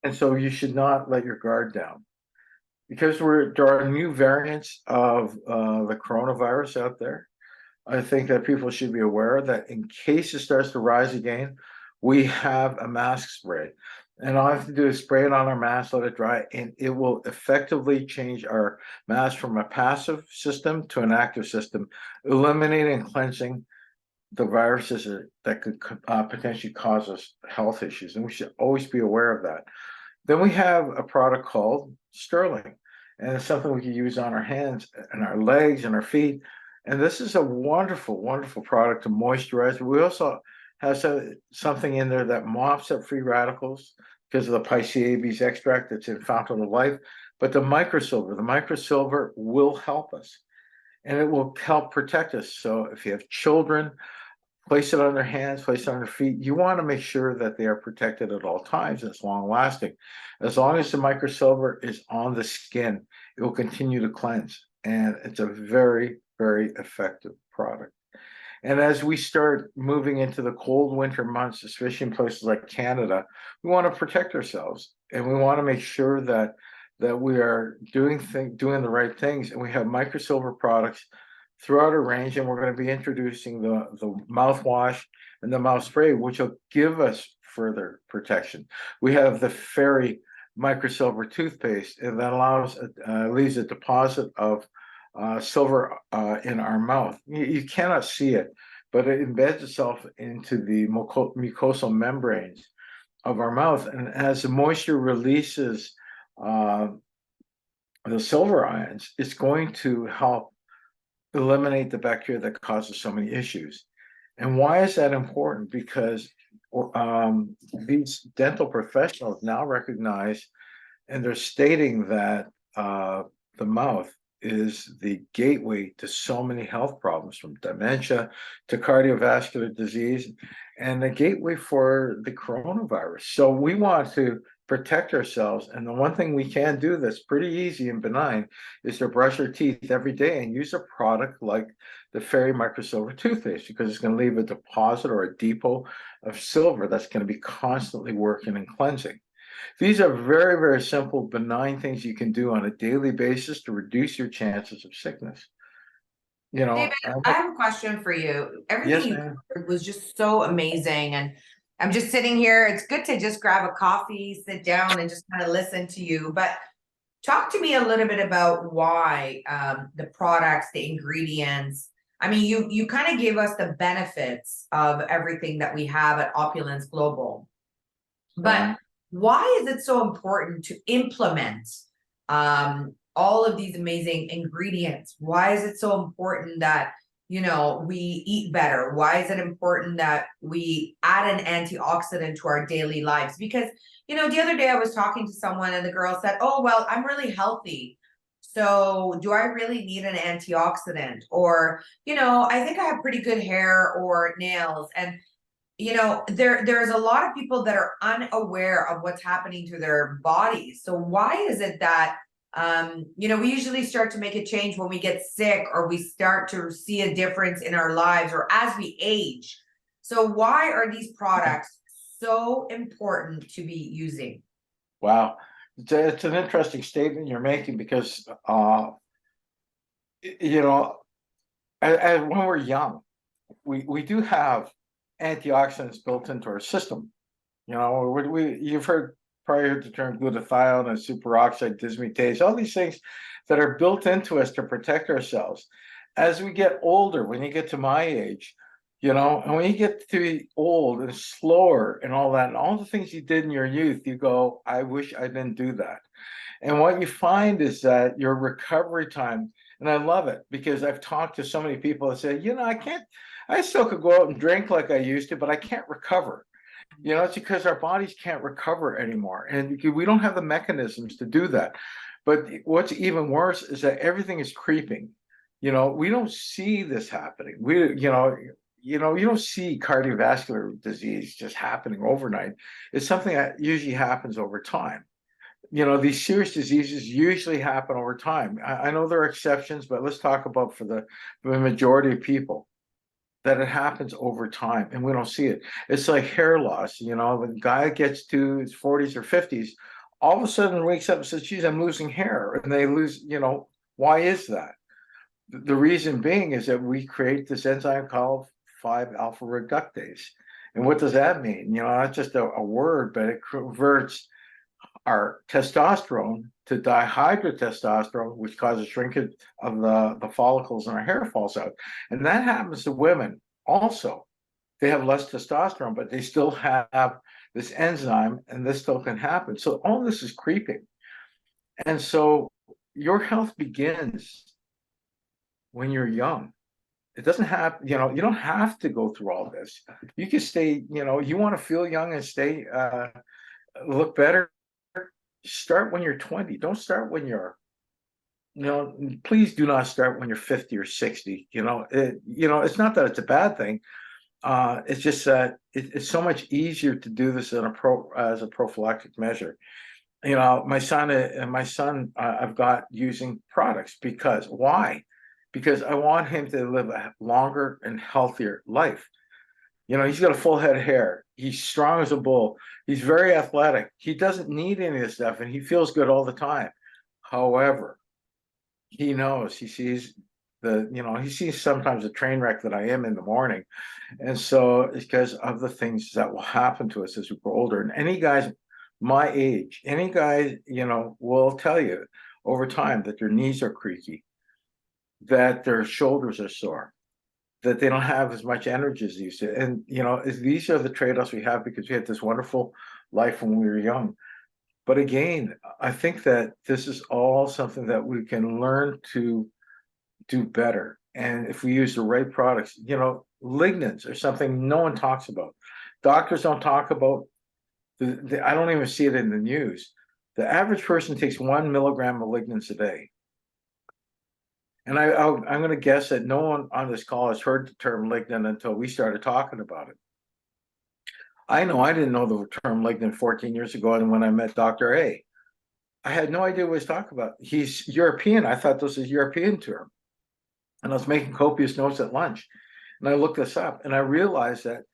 And so you should not let your guard down because there are new variants of the coronavirus out there. I think that people should be aware that in case it starts to rise again, we have a mask spray. And all I have to do is spray it on our mask, let it dry, and it will effectively change our mask from a passive system to an active system, eliminating and cleansing the viruses that could potentially cause us health issues. And we should always be aware of that. Then we have a product called Sterling, and it's something we can use on our hands and our legs and our feet. And this is a wonderful, wonderful product to moisturize. We also have something in there that mops up free radicals because of the Piceables extract that's in Fountain of Life. But the microsilver will help us and it will help protect us. So if you have children, place it on their hands, place it on their feet. You want to make sure that they are protected at all times. It's long lasting. As long as the microsilver is on the skin, it will continue to cleanse. And it's a very, very effective product. And as we start moving into the cold winter months, especially in places like Canada, we want to protect ourselves and we want to make sure that we are doing the right things. And we have microsilver products throughout our range, and we're going to be introducing the mouthwash and the mouth spray, which will give us further protection. We have the Fairy microsilver toothpaste, and that leaves a deposit of silver in our mouth. You cannot see it, but it embeds itself into the mucosal membranes of our mouth, and as the moisture releases the silver ions, it's going to help eliminate the bacteria that causes so many issues. And why is that important? Because these dental professionals now recognize, and they're stating that the mouth is the gateway to so many health problems, from dementia to cardiovascular disease, and the gateway for the coronavirus. So we want to protect ourselves. And the one thing we can do that's pretty easy and benign is to brush our teeth every day and use a product like the Fairy Microsilver toothpaste, because it's going to leave a deposit or a depot of silver that's going to be constantly working and cleansing. These are very, very simple, benign things you can do on a daily basis to reduce your chances of sickness. You David, know, I have a question for you. Everything yes, you ma'am. covered was just so amazing. And I'm just sitting here. It's good to just grab a coffee, sit down, and just kind of listen to you. But talk to me a little bit about why the products, the ingredients. I mean, you kind of gave us the benefits of everything that we have at Opulence Global. But Right. why is it so important to implement all of these amazing ingredients? Why is it so important that, we eat better? Why is it important that we add an antioxidant to our daily lives? Because, the other day I was talking to someone and the girl said, "Oh, well, I'm really healthy. So do I really need an antioxidant?" Or, "I think I have pretty good hair or nails." And there's a lot of people that are unaware of what's happening to their bodies. So why is it that we usually start to make a change when we get sick or we start to see a difference in our lives or as we age? So why are these products so important to be using? Wow. It's an interesting statement you're making because, you know, when we're young, we do have antioxidants built into our system. You've heard probably heard the term glutathione and superoxide dismutase, all these things that are built into us to protect ourselves. As we get older, when you get to my age, and when you get to be old and slower and all that, and all the things you did in your youth, you go, I wish I didn't do that. And what you find is that your recovery time, and I love it because I've talked to so many people that say, I still could go out and drink like I used to, but I can't recover. It's because our bodies can't recover anymore. And we don't have the mechanisms to do that. But what's even worse is that everything is creeping. We don't see this happening. You don't see cardiovascular disease just happening overnight. It's something that usually happens over time. These serious diseases usually happen over time. I know there are exceptions, but let's talk about for the majority of people. that it happens over time and we don't see it. It's like hair loss, you know, when a guy gets to his 40s or 50s, all of a sudden wakes up and says, geez, I'm losing hair. And they lose, you know, why is that? The reason being is that we create this enzyme called 5-alpha reductase. And what does that mean? You know, not just a word, but it converts our testosterone to dihydrotestosterone, which causes shrinkage of the follicles and our hair falls out. And that happens to women also. They have less testosterone, but they still have this enzyme, and this still can happen. So all this is creeping. And so your health begins when you're young. It doesn't have, you know, you don't have to go through all this. You can stay, you know, you want to feel young and stay, look better. Start when you're 20. Don't start when you're, you know, please do not start when you're 50 or 60. You know, it's not that it's a bad thing. It's just that it's so much easier to do this as a prophylactic measure. You know, my son, I've got using products because why? Because I want him to live a longer and healthier life. You know, he's got a full head of hair. He's strong as a bull. He's very athletic. He doesn't need any of this stuff, and he feels good all the time. However, he knows, he sees he sees sometimes a train wreck that I am in the morning. And so it's because of the things that will happen to us as we grow older. And any guys my age, any guy, you know, will tell you over time that their knees are creaky, that their shoulders are sore, that they don't have as much energy as they used to. And, you know, these are the trade-offs we have because we had this wonderful life when we were young. But again, I think that this is all something that we can learn to do better. And if we use the right products, you know, lignans are something no one talks about. Doctors don't talk about, I don't even see it in the news. The average person takes 1 milligram of lignans a day. And I'm going to guess that no one on this call has heard the term lignin until we started talking about it. I know I didn't know the term lignin 14 years ago, and when I met Dr. A, I had no idea what he was talking about. He's European. I thought this was a European term. And I was making copious notes at lunch. And I looked this up, and I realized that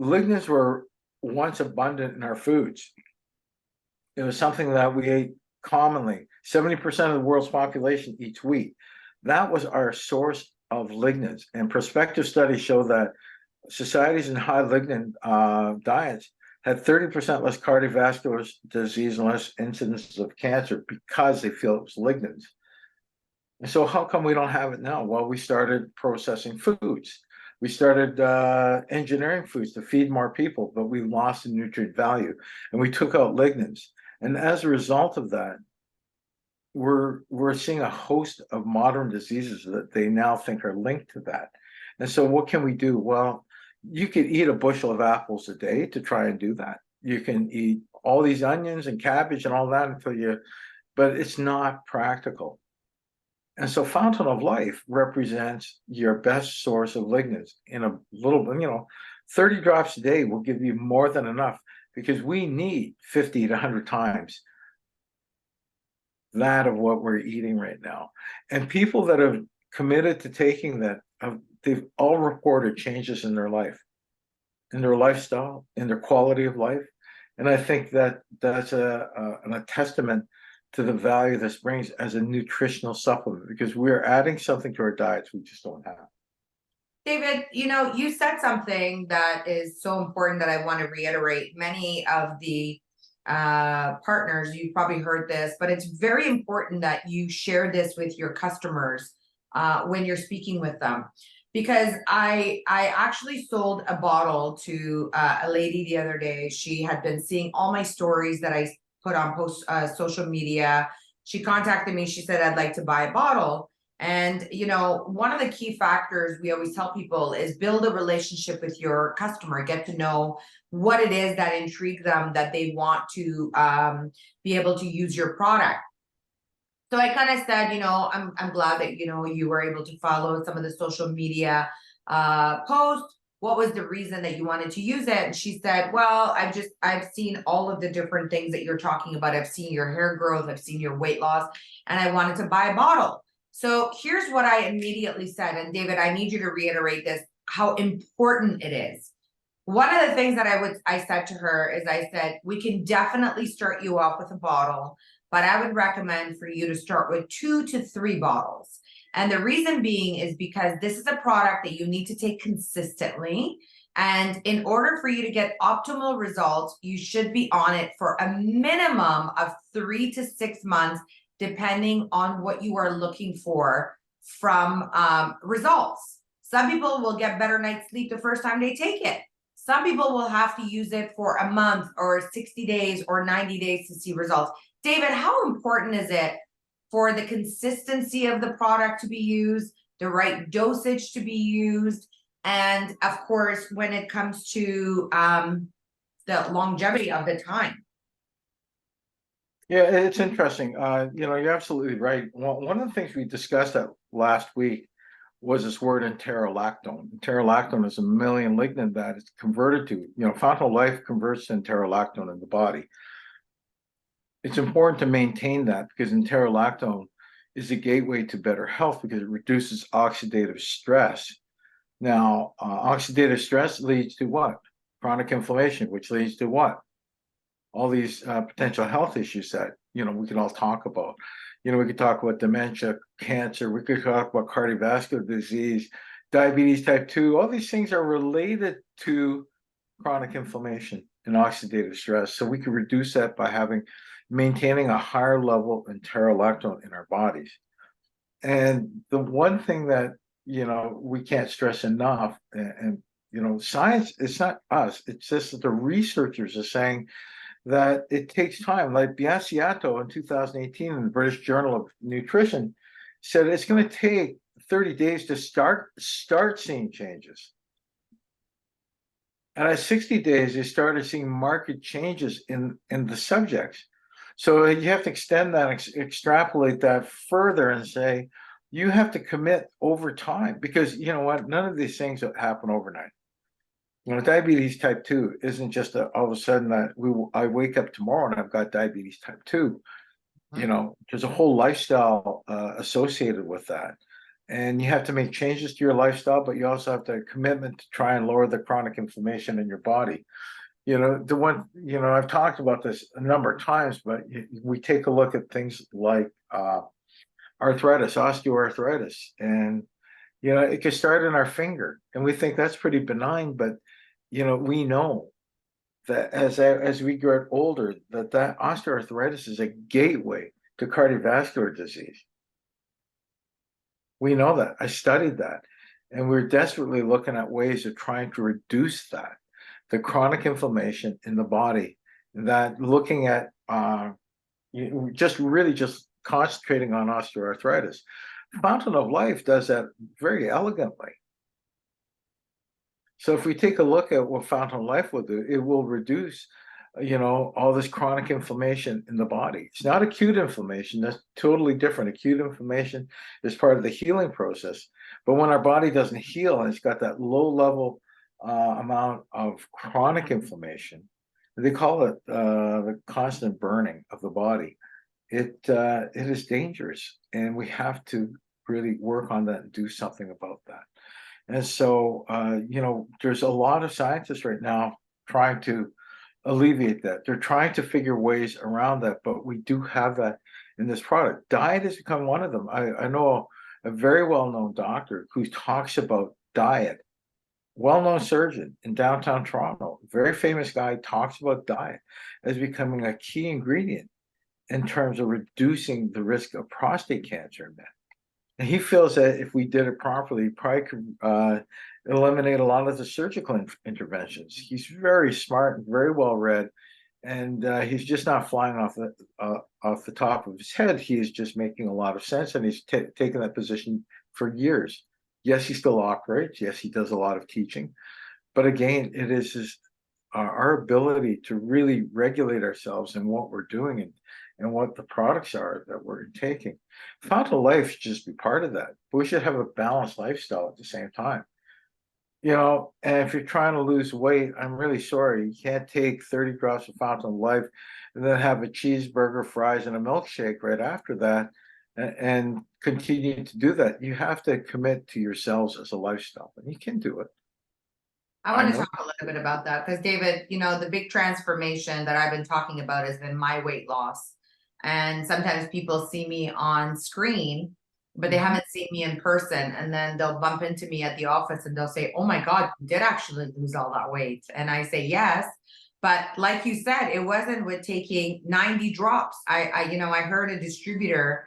lignans were once abundant in our foods. It was something that we ate commonly. 70% of the world's population eats wheat. That was our source of lignans. And prospective studies show that societies in high lignin diets had 30% less cardiovascular disease and less incidence of cancer because they feel it was lignans. And so how come we don't have it now? Well, we started processing foods. We started engineering foods to feed more people, but we lost the nutrient value and we took out lignans. And as a result of that, we're seeing a host of modern diseases that they now think are linked to that. And so what can we do? Well, you could eat a bushel of apples a day to try and do that. You can eat all these onions and cabbage and all that but it's not practical. And so Fountain of Life represents your best source of lignans in a little, 30 drops a day will give you more than enough because we need 50 to 100 times that of what we're eating right now. And people that have committed to taking that, they've all reported changes in their life, in their lifestyle, in their quality of life. And I think that that's a testament to the value this brings as a nutritional supplement because we're adding something to our diets we just don't have. David, you said something that is so important that I want to reiterate. Many of the partners, you've probably heard this, but it's very important that you share this with your customers when you're speaking with them. Because I actually sold a bottle to a lady the other day. She had been seeing all my stories that I put on social media. She contacted me. She said, I'd like to buy a bottle. And, one of the key factors we always tell people is build a relationship with your customer, get to know what it is that intrigues them, that they want to be able to use your product. So I kind of said, I'm glad that, you were able to follow some of the social media posts. What was the reason that you wanted to use it? And she said, well, I've seen all of the different things that you're talking about. I've seen your hair growth, I've seen your weight loss, and I wanted to buy a bottle. So here's what I immediately said. And David, I need you to reiterate this. how important it is. One of the things that I said to her is, I said, we can definitely start you off with a bottle, but I would recommend for you to start with 2 to 3 bottles. And the reason being is because this is a product that you need to take consistently. And in order for you to get optimal results, you should be on it for a minimum of 3 to 6 months, depending on what you are looking for from results. Some people will get better night's sleep the first time they take it. Some people will have to use it for a month or 60 days or 90 days to see results. David, how important is it for the consistency of the product to be used, the right dosage to be used, and of course, when it comes to the longevity of the time? Yeah, it's interesting. You're absolutely right. One of the things we discussed that last week was this word enterolactone. Enterolactone is a mammalian lignin that it's converted to, Fountain of Life converts to enterolactone in the body. It's important to maintain that because enterolactone is a gateway to better health because it reduces oxidative stress. Now, oxidative stress leads to what? Chronic inflammation, which leads to what? All these potential health issues that, we can all talk about. We could talk about dementia, cancer, we could talk about cardiovascular disease, diabetes type 2. All these things are related to chronic inflammation and oxidative stress. So we can reduce that by maintaining a higher level of enterolactone in our bodies. And the one thing that, we can't stress enough, and science, it's not us, it's just that the researchers are saying that it takes time. Like Biasiato in 2018 in the British Journal of Nutrition said it's going to take 30 days to start seeing changes. And at 60 days, they started seeing marked changes in the subjects. So you have to extend that, extrapolate that further and say, you have to commit over time because you know what? None of these things happen overnight. Diabetes type 2 isn't just all of a sudden that I wake up tomorrow and I've got diabetes type 2. There's a whole lifestyle associated with that. And you have to make changes to your lifestyle, but you also have the commitment to try and lower the chronic inflammation in your body. I've talked about this a number of times, but we take a look at things like arthritis, osteoarthritis, and it can start in our finger, and we think that's pretty benign, but we know that as we get older, that osteoarthritis is a gateway to cardiovascular disease. We know that. I studied that, and we're desperately looking at ways of trying to reduce that, the chronic inflammation in the body. That looking at just concentrating on osteoarthritis. Fountain of Life does that very elegantly. So if we take a look at what Fountain of Life will do, it will reduce, all this chronic inflammation in the body. It's not acute inflammation. That's totally different. Acute inflammation is part of the healing process. But when our body doesn't heal and it's got that low level amount of chronic inflammation, they call it the constant burning of the body. It is dangerous, and we have to really work on that and do something about that. And so, there's a lot of scientists right now trying to alleviate that. They're trying to figure ways around that, but we do have that in this product. Diet has become one of them. I know a very well-known doctor who talks about diet, well-known surgeon in downtown Toronto, very famous guy, talks about diet as becoming a key ingredient in terms of reducing the risk of prostate cancer in men. And he feels that if we did it properly, probably could eliminate a lot of the surgical interventions. He's very smart and very well read, and he's just not flying off the top of his head. He is just making a lot of sense, and he's taken that position for years. Yes, he still operates. Yes, he does a lot of teaching, but again, it is our ability to really regulate ourselves in what we're doing and what the products are that we're taking. Fountain of Life should just be part of that. We should have a balanced lifestyle at the same time. And if you're trying to lose weight, I'm really sorry. You can't take 30 drops of Fountain of Life and then have a cheeseburger, fries, and a milkshake right after that and continue to do that. You have to commit to yourselves as a lifestyle, and you can do it. I I want to know. talk a little bit about that because David, the big transformation that I've been talking about has been my weight loss. And sometimes people see me on screen, but they Mhm. haven't seen me in person. And then they'll bump into me at the office and they'll say, "Oh my God, you did actually lose all that weight." And I say, "Yes." But like you said, it wasn't with taking 90 drops. I heard a distributor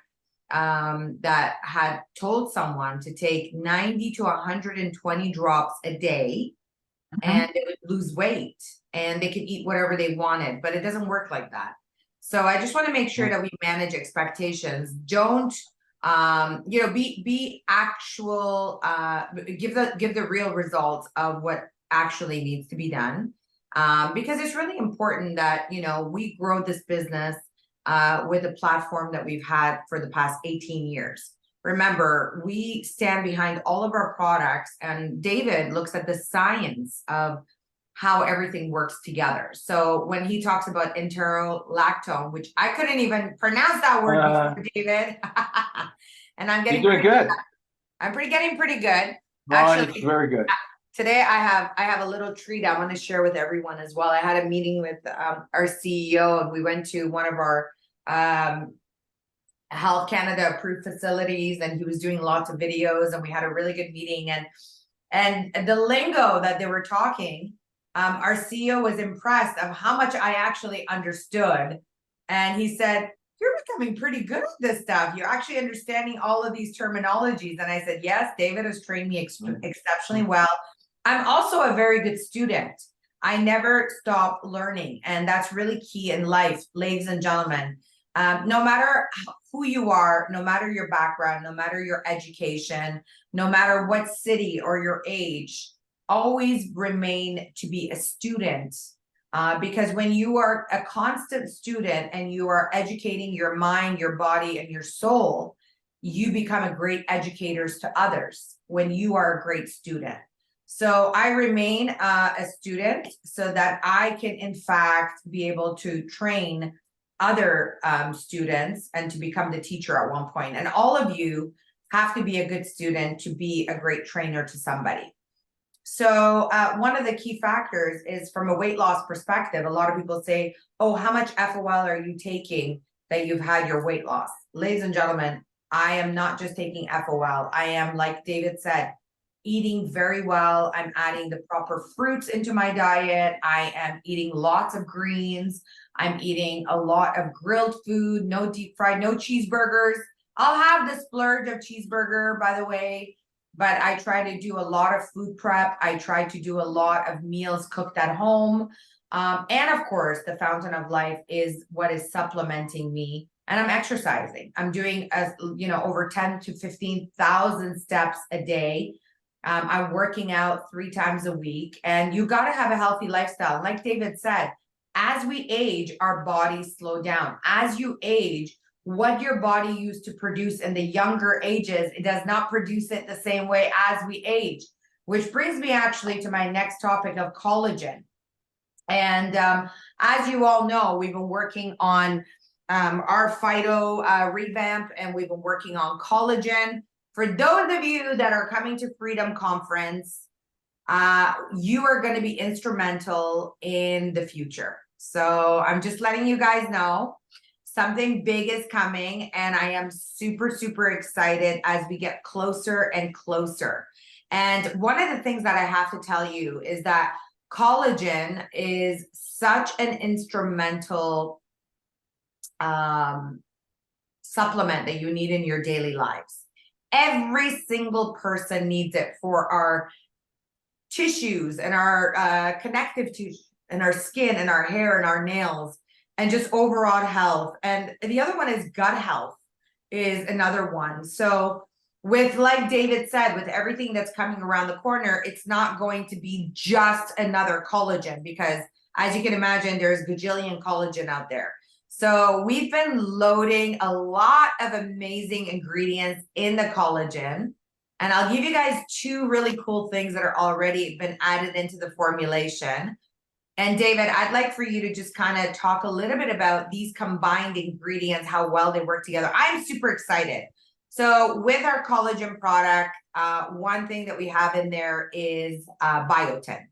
that had told someone to take 90 to 120 drops a day Mhm. and they would lose weight and they could eat whatever they wanted, but it doesn't work like that. So I just want to make sure that we manage expectations. Don't be actual, give the real results of what actually needs to be done. Because it's really important that we grow this business with a platform that we've had for the past 18 years. Remember, we stand behind all of our products, and David looks at the science of how everything works together. So when he talks about enterolactone, which I couldn't even pronounce that word before, David, and I'm You're getting doing pretty good. good. Getting pretty good. Ron, it's Actually, very good. today I have a little treat I want to share with everyone as well. I had a meeting with our CEO, and we went to one of our Health Canada approved facilities, and he was doing lots of videos, and we had a really good meeting. And the lingo that they were talking, our CEO was impressed of how much I actually understood. And he said, "You're becoming pretty good at this stuff. You're actually understanding all of these terminologies." And I said, "Yes, David has trained me exceptionally well. I'm also a very good student. I never stop learning. And that's really key in life, ladies and gentlemen. No matter who you are, no matter your background, no matter your education, no matter what city or your age, always remain to be a student. Because when you are a constant student and you are educating your mind, your body, and your soul, you become a great educators to others when you are a great student. So I remain a student so that I can, in fact, be able to train other students and to become the teacher at one point. And all of you have to be a good student to be a great trainer to somebody. So one of the key factors is from a weight loss perspective. A lot of people say, "Oh, how much FOL are you taking that you've had your weight loss?" Ladies and gentlemen, I am not just taking FOL. I am, like David said, eating very well. I'm adding the proper fruits into my diet. I am eating lots of greens. I'm eating a lot of grilled food, no deep fried, no cheeseburgers. I'll have the splurge of cheeseburger, by the way, but I try to do a lot of food prep. I try to do a lot of meals cooked at home. And of course, the fountain of life is what is supplementing me. And I'm exercising. I'm doing over 10 to 15,000 steps a day. I'm working out 3 times a week, and you got to have a healthy lifestyle. Like David said, as we age, our bodies slow down. As you age, what your body used to produce in the younger ages, it does not produce it the same way as we age, which brings me actually to my next topic of collagen. And as you all know, we've been working on our phyto revamp, and we've been working on collagen. For those of you that are coming to Freedom Conference, you are going to be instrumental in the future. So I'm just letting you guys know something big is coming, and I am super, super excited as we get closer and closer. And one of the things that I have to tell you is that collagen is such an instrumental supplement that you need in your daily lives. Every single person needs it for our tissues and our connective tissue and our skin and our hair and our nails and just overall health. And the other one is gut health is another one. So with, like David said, with everything that's coming around the corner, it's not going to be just another collagen, because as you can imagine, there's gajillion collagen out there. So we've been loading a lot of amazing ingredients in the collagen. And I'll give you guys 2 really cool things that are already been added into the formulation. And David, I'd like for you to just kind of talk a little bit about these combined ingredients, how well they work together. I'm super excited. So with our collagen product, one thing that we have in there is biotin.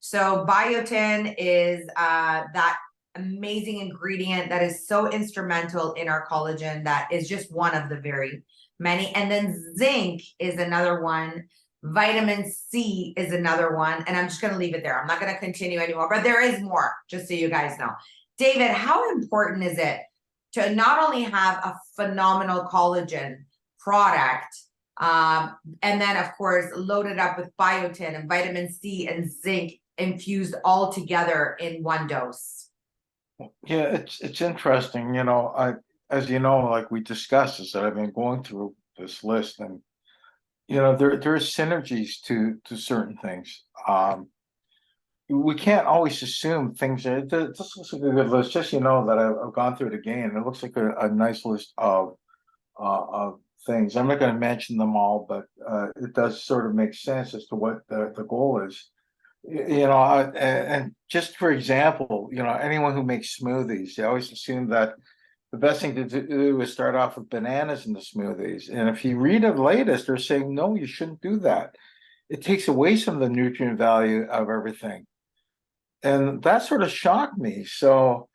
So biotin is that amazing ingredient that is so instrumental in our collagen, that is just one of the very many. And then zinc is another one. Vitamin C is another one. And I'm just going to leave it there. I'm not going to continue anymore, but there is more, just so you guys know. David, how important is it to not only have a phenomenal collagen product, and then of course loaded up with biotin and vitamin C and zinc infused all together in one dose? Yeah, it's interesting, you know, as you know, like we discussed, is that I've been going through this list, and you know, there's synergies to certain things. We can't always assume things are, this looks like a good list, just, you know, that I've gone through it again. It looks like a nice list of things. I'm not going to mention them all, but it does sort of make sense as to what the goal is. You know, and just for example, you know, anyone who makes smoothies, they always assume that the best thing to do is start off with bananas in the smoothies. And if you read the latest, they're saying, no, you shouldn't do that. It takes away some of the nutrient value of everything. And that sort of shocked me. So,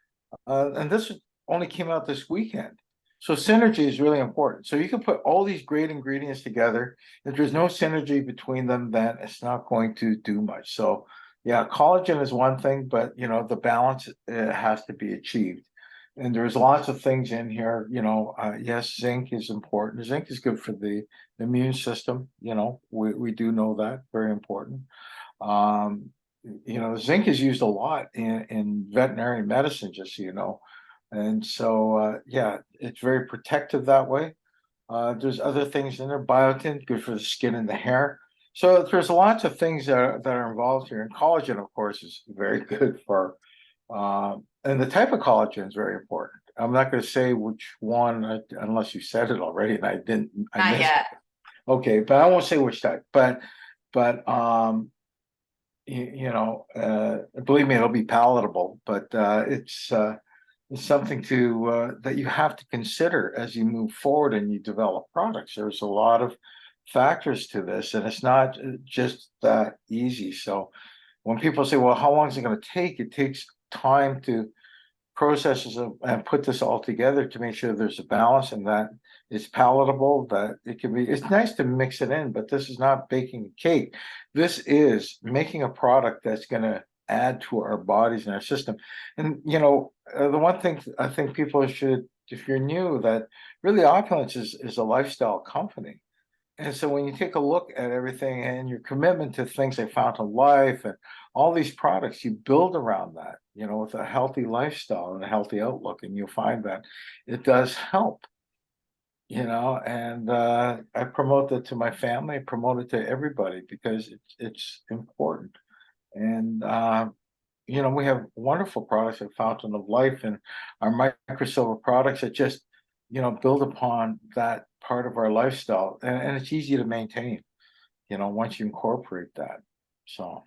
and this only came out this weekend. So synergy is really important. So you can put all these great ingredients together. If there's no synergy between them, then it's not going to do much. So yeah, collagen is one thing, but you know, the balance has to be achieved. And there's lots of things in here, you know, yes, zinc is important. Zinc is good for the immune system. You know, we do know that, very important. Um, you know, zinc is used a lot in veterinary medicine, just so you know. And so, yeah, it's very protective that way. There's other things in there, biotin, good for the skin and the hair. So there's lots of things that are involved here. And collagen, of course, is very good for, and the type of collagen is very important. I'm not going to say which one unless you said it already, and I didn't. I Not missed yet. it. Okay, but I won't say which type. But you know, believe me, it'll be palatable. But it's something to that you have to consider as you move forward and you develop products. There's a lot of factors to this, and it's not just that easy. So when people say, well, how long is it going to take? It takes time to process and put this all together to make sure there's a balance and that it's palatable, that it can be, it's nice to mix it in, but this is not baking a cake. This is making a product that's going to add to our bodies and our system. And, you know, the one thing I think people should, if you're new, that really Opulence is a lifestyle company. And so when you take a look at everything and your commitment to things like Fountain Life and all these products, you build around that, you know, with a healthy lifestyle and a healthy outlook, and you'll find that it does help, you know, and I promote that to my family, I promote it to everybody because it's important. And you know, we have wonderful products like Fountain of Life and our microsilver products that just, you know, build upon that part of our lifestyle. And it's easy to maintain, you know, once you incorporate that. So,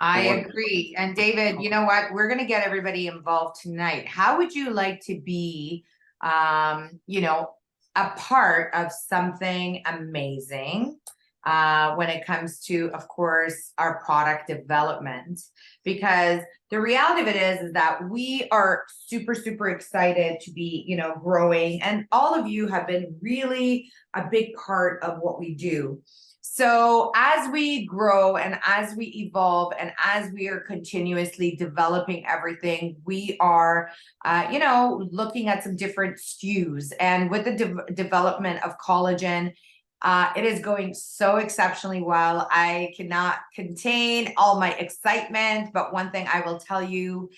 I so what? agree. And David, you know what? We're going to get everybody involved tonight. How would you like to be, you know, a part of something amazing when it comes to, of course, our product development? Because the reality of it is that we are super, super excited to be, you know, growing. And all of you have been really a big part of what we do. So as we grow and as we evolve and as we are continuously developing everything, we are, you know, looking at some different SKUs. And with the development of collagen, it is going so exceptionally well. I cannot contain all my excitement, but one thing I will tell you,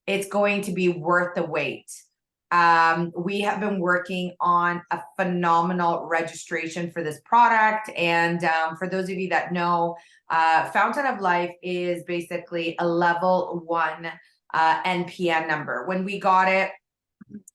it's going to be worth the wait. We have been working on a phenomenal registration for this product. And for those of you that know, Fountain of Life is basically a level 1 NPN number. When we got it,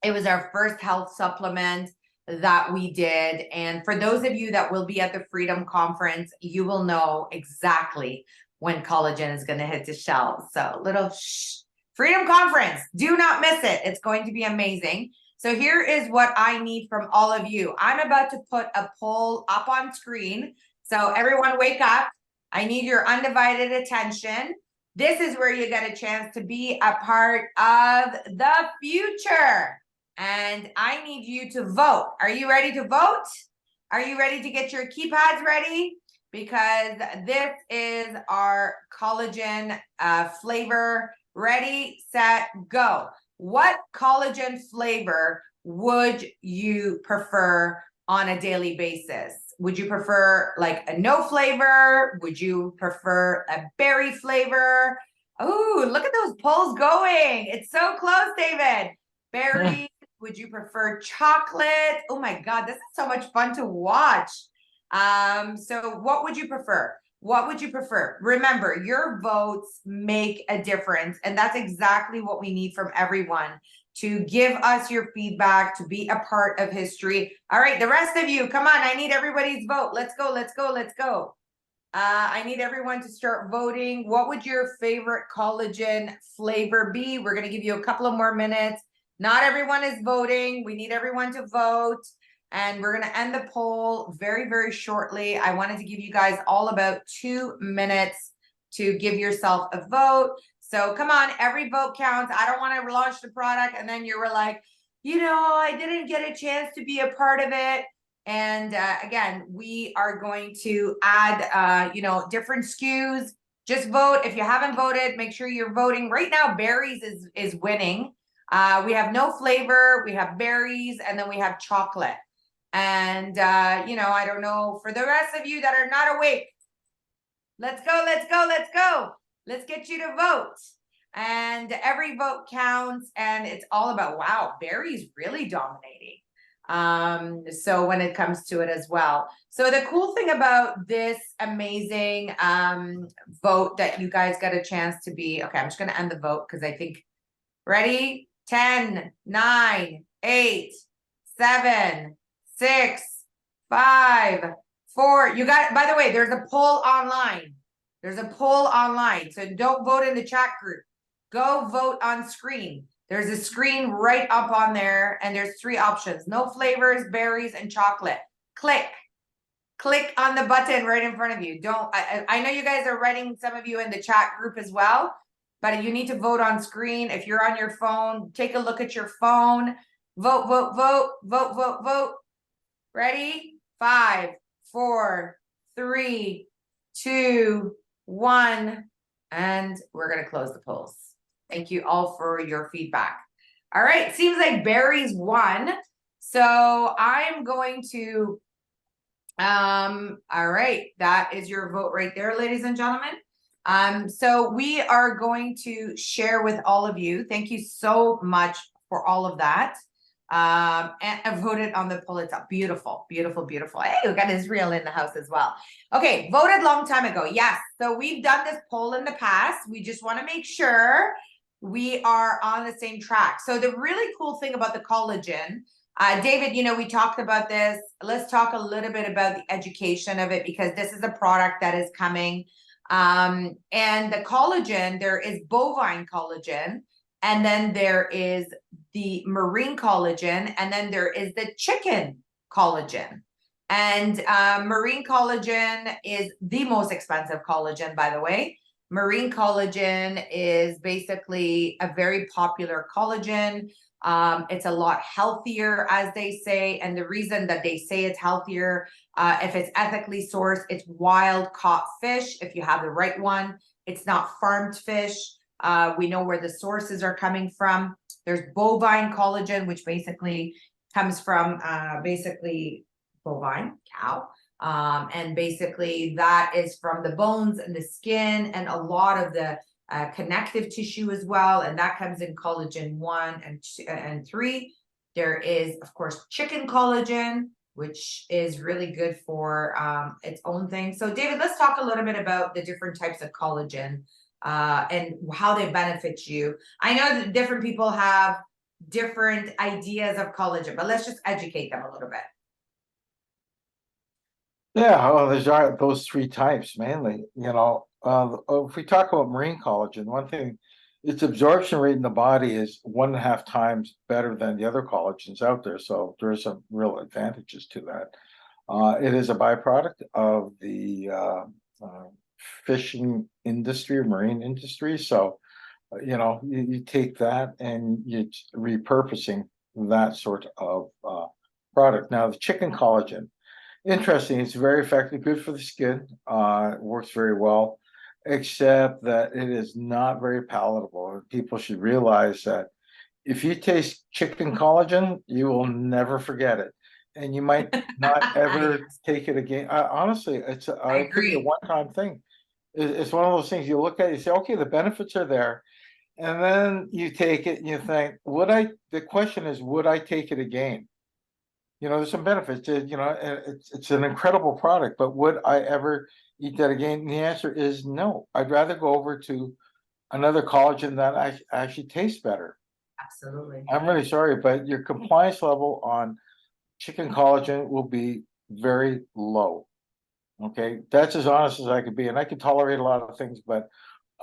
it was our first health supplement that we did. And for those of you that will be at the Freedom Conference, you will know exactly when collagen is going to hit the shelves. So little shh. Freedom Conference, do not miss it. It's going to be amazing. So here is what I need from all of you. I'm about to put a poll up on screen. So everyone wake up. I need your undivided attention. This is where you get a chance to be a part of the future. And I need you to vote. Are you ready to vote? Are you ready to get your keypads ready? Because this is our collagen flavor. Ready, set, go. What collagen flavor would you prefer on a daily basis? Would you prefer like a no flavor? Would you prefer a berry flavor? Oh, look at those polls going. It's so close, David. Berry. Would you prefer chocolate? Oh my God, this is so much fun to watch. So what would you prefer? What would you prefer? Remember, your votes make a difference. And that's exactly what we need from everyone, to give us your feedback, to be a part of history. All right, the rest of you, come on. I need everybody's vote. Let's go, let's go, let's go. I need everyone to start voting. What would your favorite collagen flavor be? We're going to give you a couple of more minutes. Not everyone is voting. We need everyone to vote. And we're going to end the poll very, very shortly. I wanted to give you guys all about 2 minutes to give yourself a vote. So come on, every vote counts. I don't want to launch the product and then you were like, you know, I didn't get a chance to be a part of it. And again, we are going to add, different SKUs. Just vote. If you haven't voted, make sure you're voting. Right now, berries is winning. We have no flavor, we have berries, and then we have chocolate. And, I don't know, for the rest of you that are not awake, let's go, let's go, let's go. Let's get you to vote. And every vote counts, and it's all about, wow, berries really dominating. So when it comes to it as well. So the cool thing about this amazing vote that you guys got a chance to be, okay, I'm just going to end the vote because I think, ready? 10, 9, 8, 7, 6, 5, 4. You got, by the way, there's a poll online. There's a poll online. So don't vote in the chat group. Go vote on screen. There's a screen right up on there, and there's 3 options: no flavors, berries, and chocolate. Click on the button right in front of you. I know you guys are writing, some of you in the chat group as well, but you need to vote on screen. If you're on your phone, take a look at your phone. Vote, vote, vote, vote, vote, vote. Ready? 5, 4, 3, 2, 1. And we're going to close the polls. Thank you all for your feedback. All right, seems like berries won. So I'm going to, all right, that is your vote right there, ladies and gentlemen. So we are going to share with all of you. Thank you so much for all of that. And I voted on the poll itself. Beautiful, beautiful, beautiful. Hey, we got Israel in the house as well. Okay, voted long time ago. Yes, so we've done this poll in the past. We just want to make sure we are on the same track. So the really cool thing about the collagen, David, we talked about this. Let's talk a little bit about the education of it, because this is a product that is coming. And the collagen, there is bovine collagen, and then there is the marine collagen, and then there is the chicken collagen. And marine collagen is the most expensive collagen, by the way. Marine collagen is basically a very popular collagen. It's a lot healthier, as they say. And the reason that they say it's healthier, if it's ethically sourced, it's wild caught fish. If you have the right one, it's not farmed fish. We know where the sources are coming from. There's bovine collagen, which basically comes from bovine cow. And basically that is from the bones and the skin and a lot of the connective tissue as well. And that comes in collagen 1 and 3. There is, of course, chicken collagen, which is really good for its own thing. So David, let's talk a little bit about the different types of collagen and how they benefit you. I know that different people have different ideas of collagen, but let's just educate them a little bit. Yeah, well, there's those 3 types mainly. If we talk about marine collagen, one thing, its absorption rate in the body is 1.5 times better than the other collagens out there. So there are some real advantages to that. It is a byproduct of the fishing industry or marine industry. So, you take that and you're repurposing that sort of product. Now, the chicken collagen, interesting. It's very effective, good for the skin. It works very well, except that it is not very palatable. People should realize that if you taste chicken collagen, you will never forget it. And you might not ever take it again. Honestly, I it could be a agree. one-time thing. It's one of those things you look at, you say, okay, the benefits are there. And then you take it and you think, the question is, would I take it again? There's some benefits, it's an incredible product, but would I ever eat that again? And the answer is no. I'd rather go over to another collagen that actually tastes better. Absolutely. I'm really sorry, but your compliance level on chicken collagen will be very low. Okay, that's as honest as I could be, and I can tolerate a lot of things, but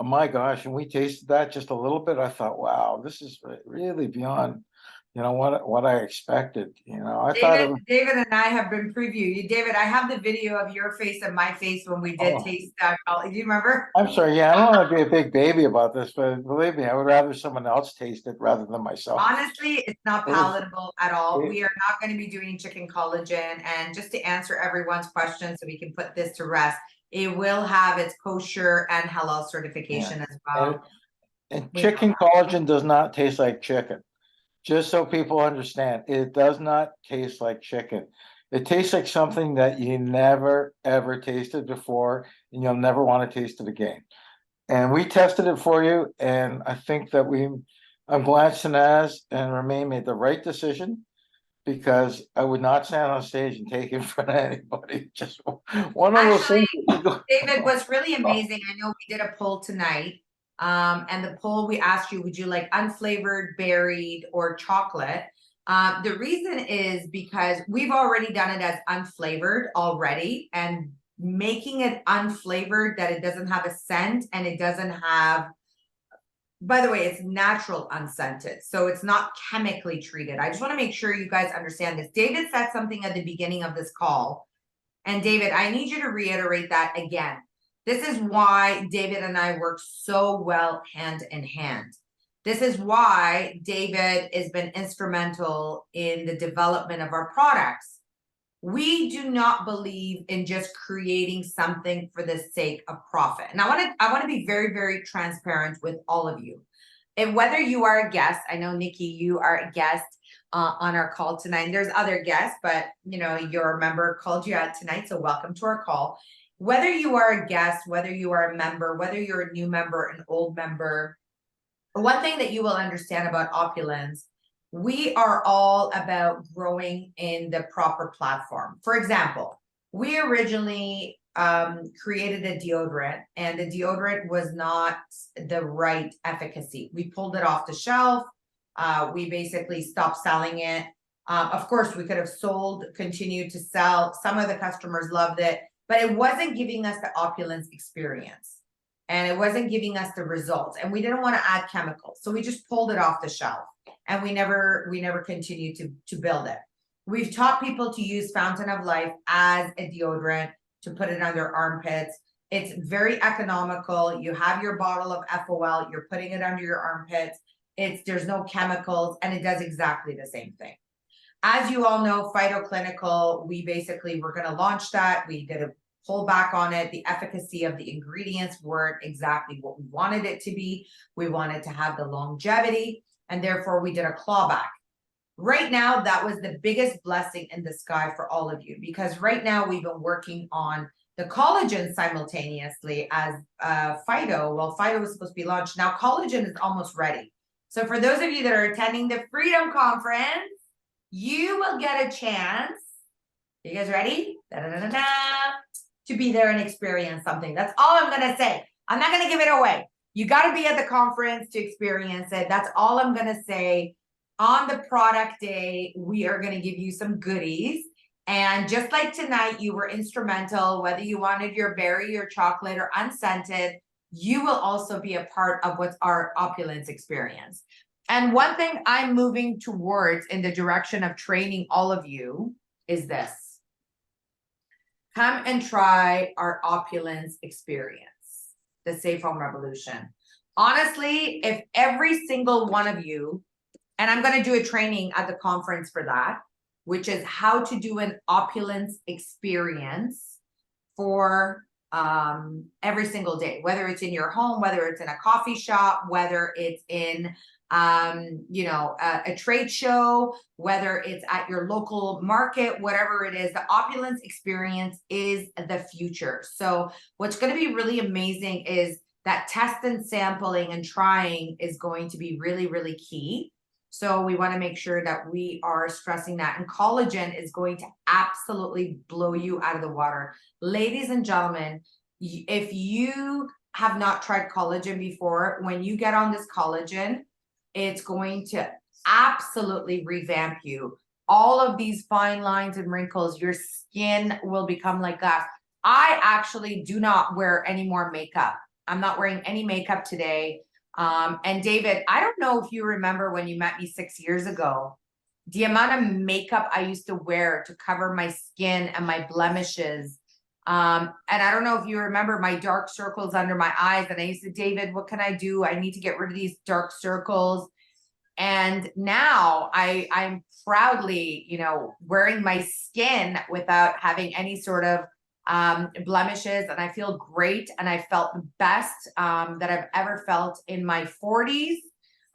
my gosh, and we tasted that just a little bit. I thought, wow, this is really beyond, what I expected. I thought it was. David and I have been previewing. David, I have the video of your face and my face when we did Oh, taste that. Do you remember? I'm sorry. Yeah, I don't want to be a big baby about this, but believe me, I would rather someone else taste it rather than myself. Honestly, it's not It was. palatable at all. It, We are not going to be doing chicken collagen. And just to answer everyone's question, so we can put this to rest, it will have its kosher and halal yeah, certification as and well. and We know chicken collagen does not taste like chicken. Just so people understand, it does not taste like chicken. It tastes like something that you never ever tasted before, and you'll never want to taste it again. And we tested it for you, and I think that I'm glad Sanaz and Remain made the right decision, because I would not stand on stage and take it in front of anybody. Just one of those Actually, things that you go, David, what's really "Oh, amazing, I know we did a poll tonight. And the poll we asked you, would you like unflavored, berried, or chocolate? The reason is because we've already done it as unflavored already, and making it unflavored, that it doesn't have a scent and it doesn't have, by the way, it's natural unscented, so it's not chemically treated. I just want to make sure you guys understand this. David said something at the beginning of this call, and David, I need you to reiterate that again. This is why David and I work so well hand in hand. This is why David has been instrumental in the development of our products. We do not believe in just creating something for the sake of profit. And I want to be very, very transparent with all of you. And whether you are a guest, I know Nikki, you are a guest on our call tonight. And there's other guests, but your member called you out tonight, so welcome to our call. Whether you are a guest, whether you are a member, whether you're a new member, an old member, one thing that you will understand about Opulence, we are all about growing in the proper platform. For example, we originally created a deodorant, and the deodorant was not the right efficacy. We pulled it off the shelf. We basically stopped selling it. Of course, we could have continued to sell. Some of the customers loved it, but it wasn't giving us the Opulence experience. And it wasn't giving us the results, and we didn't want to add chemicals, so we just pulled it off the shelf, and we never continued to build it. We've taught people to use Fountain of Life as a deodorant, to put it on their armpits. It's very economical. You have your bottle of FOL, you're putting it under your armpits. There's no chemicals, and it does exactly the same thing. As you all know, Phytoclinical, we basically were going to launch that. We did a pull back on it. The efficacy of the ingredients weren't exactly what we wanted it to be. We wanted to have the longevity, and therefore we did a clawback. Right now, that was the biggest blessing in the sky for all of you, because right now we've been working on the collagen simultaneously as Phyto. Well, Phyto was supposed to be launched. Now collagen is almost ready. So for those of you that are attending the Freedom Conference, you will get a chance. You guys ready? Da-da-da-da-da. To be there and experience something. That's all I'm going to say. I'm not going to give it away. You got to be at the conference to experience it. That's all I'm going to say. On the product day, we are going to give you some goodies. And just like tonight, you were instrumental, whether you wanted your berry or chocolate or unscented, you will also be a part of what's our Opulence experience. And one thing I'm moving towards in the direction of training all of you is this. come and try our Opulence experience, the Safe Home Revolution. Honestly, if every single one of you, and I'm going to do a training at the conference for that, which is how to do an Opulence experience for every single day, whether it's in your home, whether it's in a coffee shop, whether it's in a trade show, whether it's at your local market, whatever it is, the Opulence experience is the future. So what's going to be really amazing is that test and sampling and trying is going to be really, really key. So we want to make sure that we are stressing that. And collagen is going to absolutely blow you out of the water. Ladies and gentlemen, if you have not tried collagen before, when you get on this collagen, it's going to absolutely revamp you. All of these fine lines and wrinkles, your skin will become like glass. I actually do not wear any more makeup. I'm not wearing any makeup today. And David, I don't know if you remember when you met me 6 years ago, the amount of makeup I used to wear to cover my skin and my blemishes. And I don't know if you remember my dark circles under my eyes. And I used to, David, what can I do? I need to get rid of these dark circles. And now I'm proudly, wearing my skin without having any sort of blemishes, and I feel great. And I felt the best that I've ever felt in my 40s.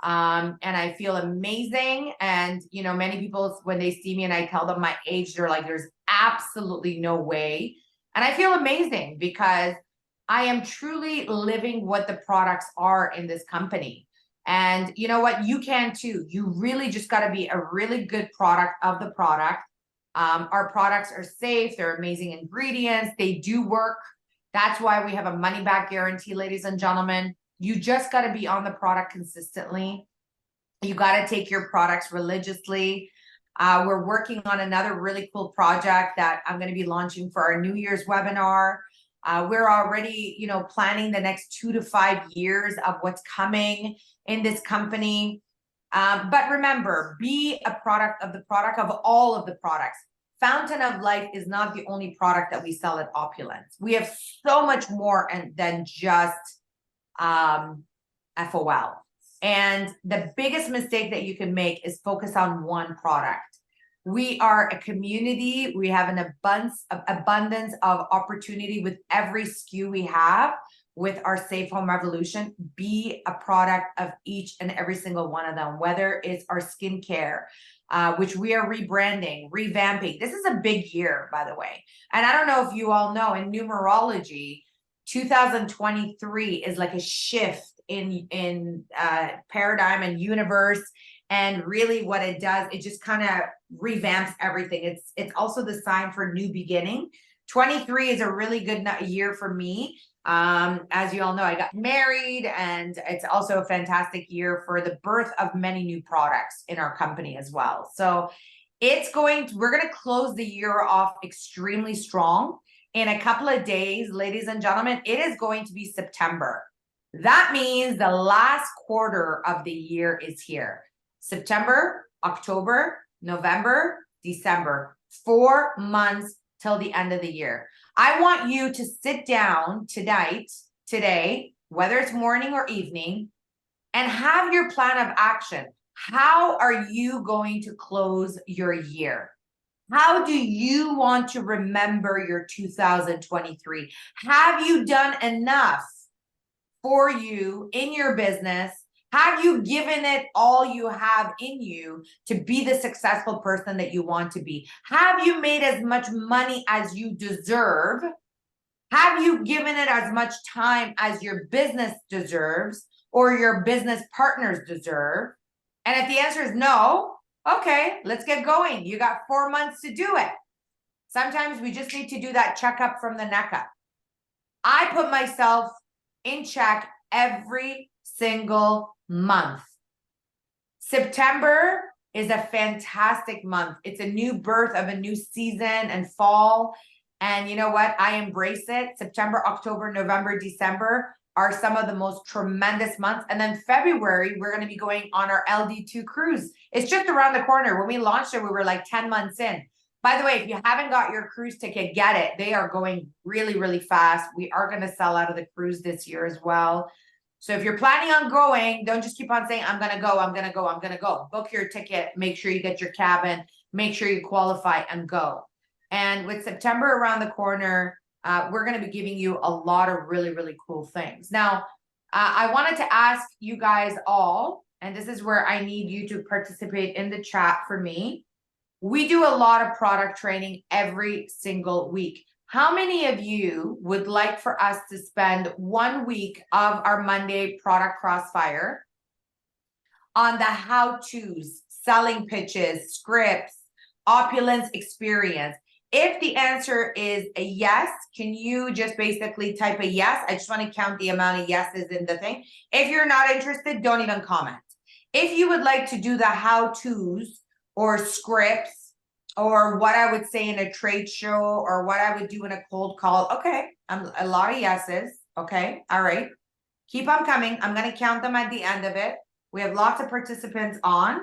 And I feel amazing. And, many people, when they see me and I tell them my age, they're like, there's absolutely no way. And I feel amazing because I am truly living what the products are in this company. And you know what? You can too. You really just got to be a really good product of the product. Our products are safe. They're amazing ingredients. They do work. That's why we have a money back guarantee, ladies and gentlemen. You just got to be on the product consistently. You got to take your products religiously. We're working on another really cool project that I'm going to be launching for our New Year's webinar. We're already, planning the next 2 to 5 years of what's coming in this company. But remember, be a product of all of the products. Fountain of Life is not the only product that we sell at Opulence. We have so much more than just FOL. And the biggest mistake that you can make is focus on one product. We are a community. We have an abundance of opportunity with every SKU we have with our Safe Home Revolution. Be a product of each and every single one of them, whether it's our skincare, which we are rebranding, revamping. This is a big year, by the way. And I don't know if you all know, in numerology, 2023 is like a shift in paradigm and universe. And really what it does, it just kind of revamps everything. It's also the sign for new beginning. 23 is a really good year for me. As you all know, I got married, and it's also a fantastic year for the birth of many new products in our company as well. So we're going to close the year off extremely strong. In a couple of days, ladies and gentlemen, it is going to be September. That means the last quarter of the year is here. September, October, November, December, 4 months till the end of the year. I want you to sit down today, whether it's morning or evening, and have your plan of action. How are you going to close your year? How do you want to remember your 2023? Have you done enough for you in your business? Have you given it all you have in you to be the successful person that you want to be? Have you made as much money as you deserve? Have you given it as much time as your business deserves or your business partners deserve? And if the answer is no, okay, let's get going. You got 4 months to do it. Sometimes we just need to do that checkup from the neck up. I put myself in check every single month. September is a fantastic month. It's a new birth of a new season and fall. And you know what? I embrace it. September, October, November, December are some of the most tremendous months. And then February, we're going to be going on our LD2 cruise. It's just around the corner. When we launched it, we were like 10 months in. By the way, if you haven't got your cruise ticket, get it. They are going really, really fast. We are going to sell out of the cruise this year as well. So if you're planning on going, don't just keep on saying, I'm going to go, I'm going to go, I'm going to go. Book your ticket, make sure you get your cabin, make sure you qualify and go. And with September around the corner, we're going to be giving you a lot of really, really cool things. Now, I wanted to ask you guys all, and this is where I need you to participate in the chat for me. We do a lot of product training every single week. How many of you would like for us to spend 1 week of our Monday product Crossfire on the how-tos, selling pitches, scripts, Opulence experience? If the answer is a yes, can you just basically type a yes? I just want to count the amount of yeses in the thing. If you're not interested, don't even comment. If you would like to do the how-tos or scripts, or what I would say in a trade show, or what I would do in a cold call, okay, a lot of yeses, okay, all right. Keep on coming. I'm going to count them at the end of it. We have lots of participants on.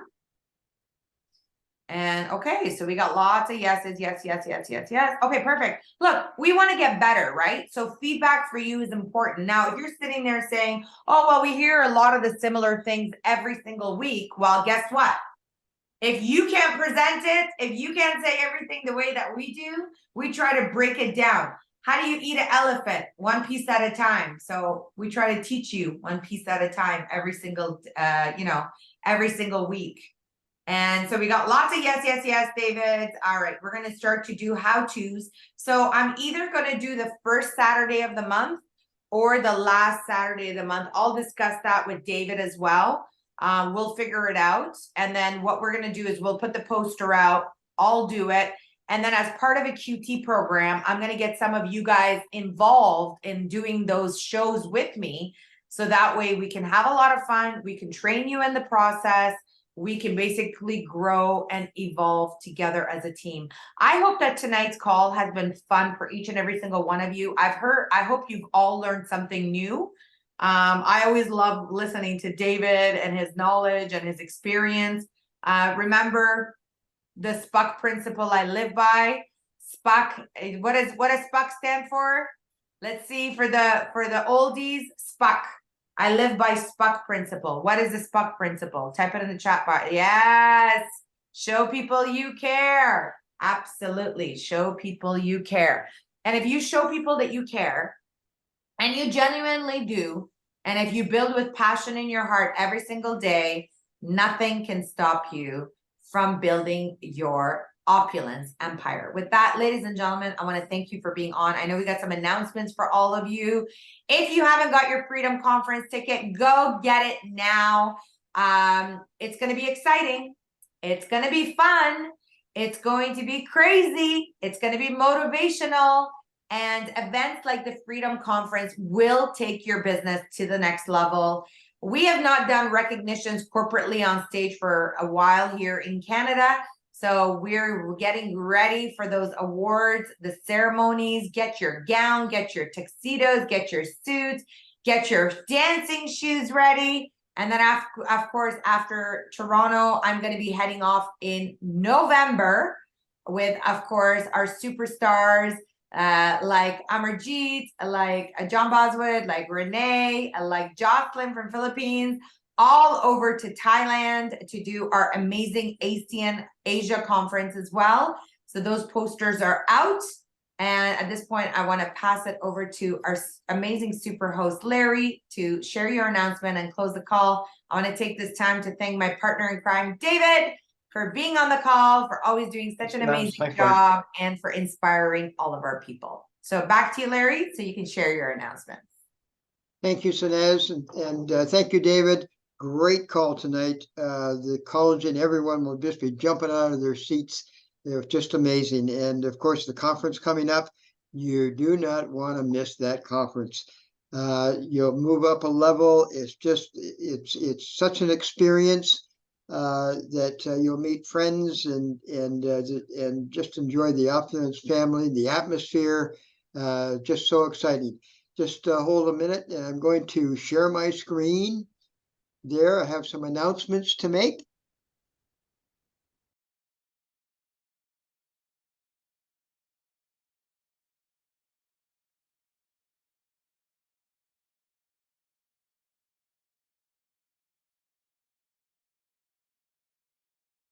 And okay, so we got lots of yeses, yes, yes, yes, yes, yes. Okay, perfect. Look, we want to get better, right? So feedback for you is important. Now, if you're sitting there saying, oh, well, we hear a lot of the similar things every single week. Well, guess what? If you can't present it, if you can't say everything the way that we do, we try to break it down. How do you eat an elephant? One piece at a time. So we try to teach you one piece at a time every single, every single week. And so we got lots of yes, yes, yes, David. All right, we're going to start to do how-tos. So I'm either going to do the first Saturday of the month or the last Saturday of the month. I'll discuss that with David as well. We'll figure it out. And then what we're going to do is we'll put the poster out. I'll do it. And then as part of a QT program, I'm going to get some of you guys involved in doing those shows with me. So that way we can have a lot of fun. We can train you in the process. We can basically grow and evolve together as a team. I hope that tonight's call has been fun for each and every single one of you. I hope you've all learned something new. I always love listening to David and his knowledge and his experience. Remember the SPUCK principle I live by. SPUCK, what does SPUCK stand for? Let's see, for the oldies, SPUCK. I live by SPUCK principle. What is the SPUCK principle? Type it in the chat bar. Yes. Show people you care. Absolutely. Show people you care. And if you show people that you care, and you genuinely do, and if you build with passion in your heart every single day, nothing can stop you from building your opulence empire. With that, ladies and gentlemen, I want to thank you for being on. I know we got some announcements for all of you. If you haven't got your Freedom Conference ticket, go get it now. It's going to be exciting. It's going to be fun. It's going to be crazy. It's going to be motivational. And events like the Freedom Conference will take your business to the next level. We have not done recognitions corporately on stage for a while here in Canada. So we're getting ready for those awards, the ceremonies. Get your gown, get your tuxedos, get your suits, get your dancing shoes ready. And then, of course, after Toronto, I'm going to be heading off in November with, of course, our superstars like Amarjeet, like John Boswood, like Renee, like Jocelyn from Philippines, all over to Thailand to do our amazing Asia conference as well. So those posters are out. And at this point, I want to pass it over to our amazing super host, Larry, to share your announcement and close the call. I want to take this time to thank my partner in crime, David, for being on the call, for always doing such an amazing job, and for inspiring all of our people. So back to you, Larry, so you can share your announcement. Thank you, Sanez, and thank you, David. Great call tonight. The college and everyone will just be jumping out of their seats. They're just amazing. And of course, the conference coming up, you do not want to miss that conference. You'll move up a level. It's such an experience that you'll meet friends and just enjoy the Opulence family, the atmosphere. Just so exciting. Just hold a minute, and I'm going to share my screen. There, I have some announcements to make.